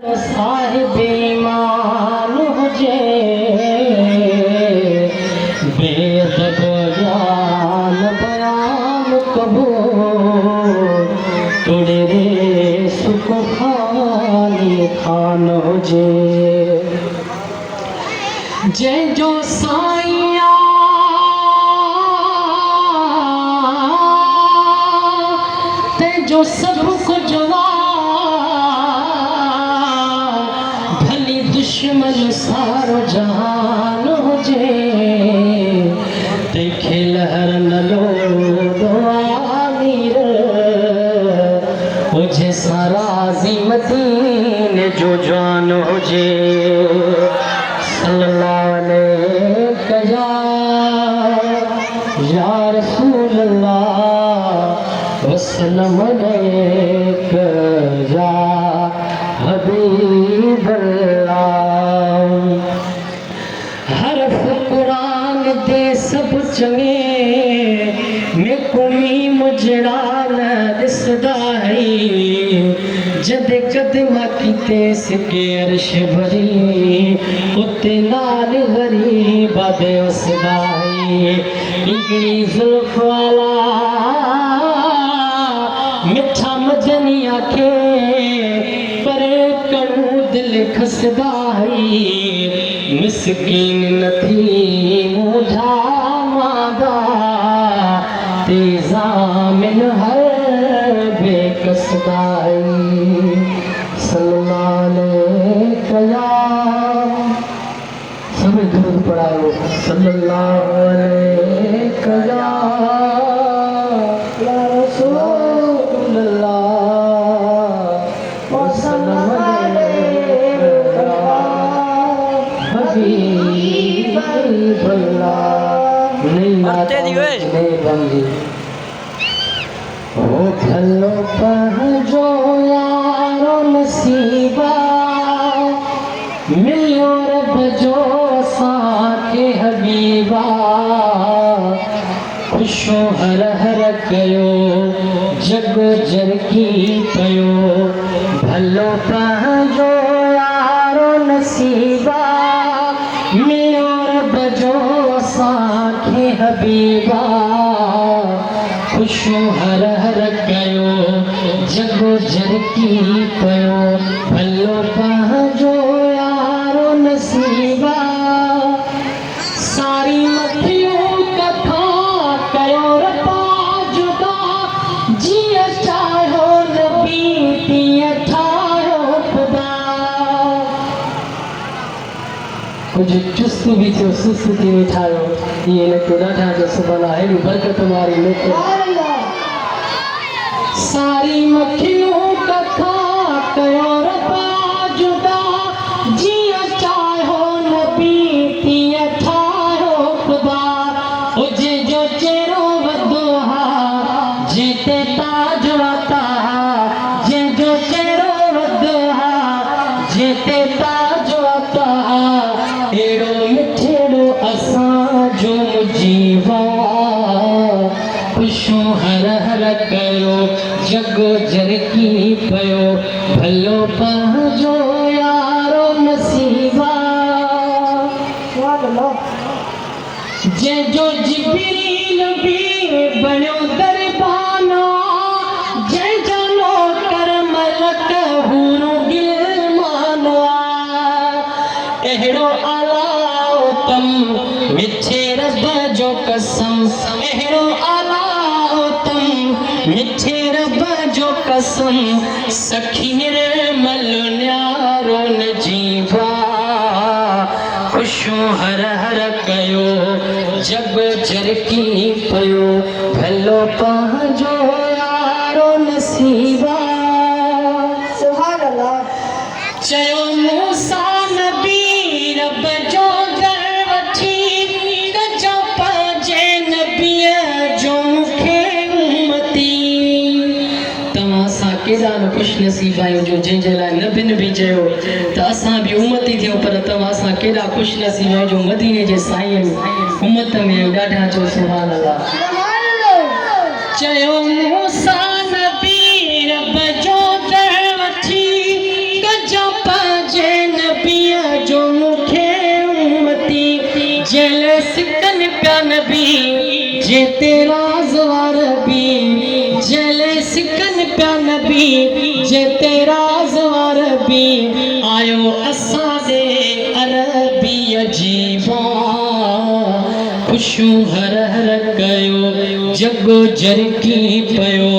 साहिब ईमान हुजे बेअदब ज्ञान बयान कबूल तोड़े रे सुख खानी खान हुजे जय जो साईया ते जो सब कुछ दुश्मन सारो जहान हुजे ते खेल हर नलो दुआमीर हुजे सारा मदीने जो जान हुजे सल्लल्लाहु अलैहि या रसूल अल्लाह वसल्लम अलैका या हबीब हरफ कुरान दे सब चंगे में कोमी मुजड़ा न दिसदा है जद कदमा कीते सिके अर्श भरी उते नाल गरीब दे उसदा है इंगली जुल्फ वाला मिठा मदनी आखे पर कणू दिल खसदा है मिस्कीन नथी मुझा मादा तेजा मिन हर बेकसदाई सल्लल्लाहु अलैहि सब दुरूद पढ़ाओ सल्लल्लाहु अलैहि या रसूल अल्लाह वसल्लम ओ भलो पहुंचो यारो नसीबा मिलो रब जो साके हबीबा खुशो हर हर कयो जग जर की पयो भलो पहुंचो यारो नसीबा मिलो रब जो साके हबीबा खुशो हर हर कयो जगो जर की पयो भलो पहुंचो यारो नसीबा सारी मथियों कथा कयो रपा जुदा जिया चाहो नबी तिया ठारो खुदा कुछ चुस्त भी थियो सुस्त थी ठायो ये न को ॾाढा जो सुभाणे अहिड़ी बरकत वारी मोकिल सारी मखियूं कथा कयो रबा जुदा जिया चाहो नबी तिया ठारो खुदा हुजे जो चेहरो वदो हा जेते ताज वता जे जो चेहरो वदो हा जेते ताज वता एड़ो मिठड़ो असां जो जीवा खुशो हर हर कयो जगो जर की पयो भलो पहुंचो यारो नसीबा जे जो जिब्रील भी बनो दरबाना जे जानो कर मलक हुरो गिलमानवा एहरो आलाओ तम मिठे रब जो कसम एहरो आलाओ तम मिठे रब जो कसम सखी निर्मल न्यारो न जीवा खुशो हर हर कयो जग जर की पयो भलो पहुंचो यारो नसीबा सुभान अल्लाह चयो मूसा नबी रब जो दर वठी गजो पजे नबी जो मुखे उम्मती तव्हां सां केॾा न खुश नसीब आहियूं जो जंहिंजे लाइ नबिन बि चयो त असां बि उम्मती थियूं पर तव्हां सां केॾा खुश नसीब आहियूं जो मदीने जे साईं उम्मत में ॾाढा जो सुभान अल्लाह चयो मूसा नबी रब जो दर वठी गजो नबी जे तेरा ज़वार भी जले सिकन प्या नबी जे तेरा ज़वार भी आयो असां दे अरबी अजीबा खुशू हर हर कयो जगो जरकी पयो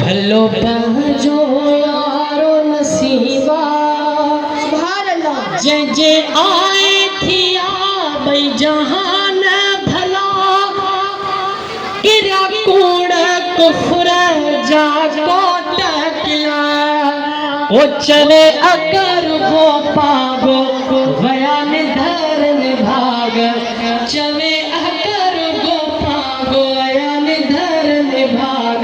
भलो पहुंचो यारो नसीबा जे जे आए थिया भई जहान भला किरा कूड़ कुफर जा कोट किया ओ चले अगर वो पागो बयान धरन भाग चले अगर वो पागो बयान धरन भाग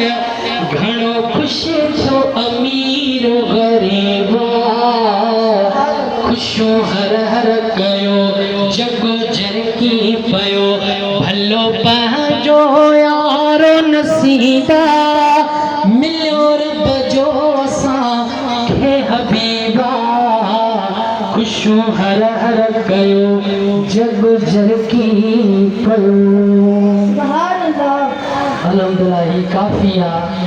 घणो खुश छो अमीर गरीबा खुशो हर हर कयो जगो जरकी पयो भलो पहुंचो यारो नसीबा मिलो रब जो असां खे हबीबा खुशो हर हर कयो जगो जरकी पयो। अल्हम्दुलिल्लाह ही काफी आहे।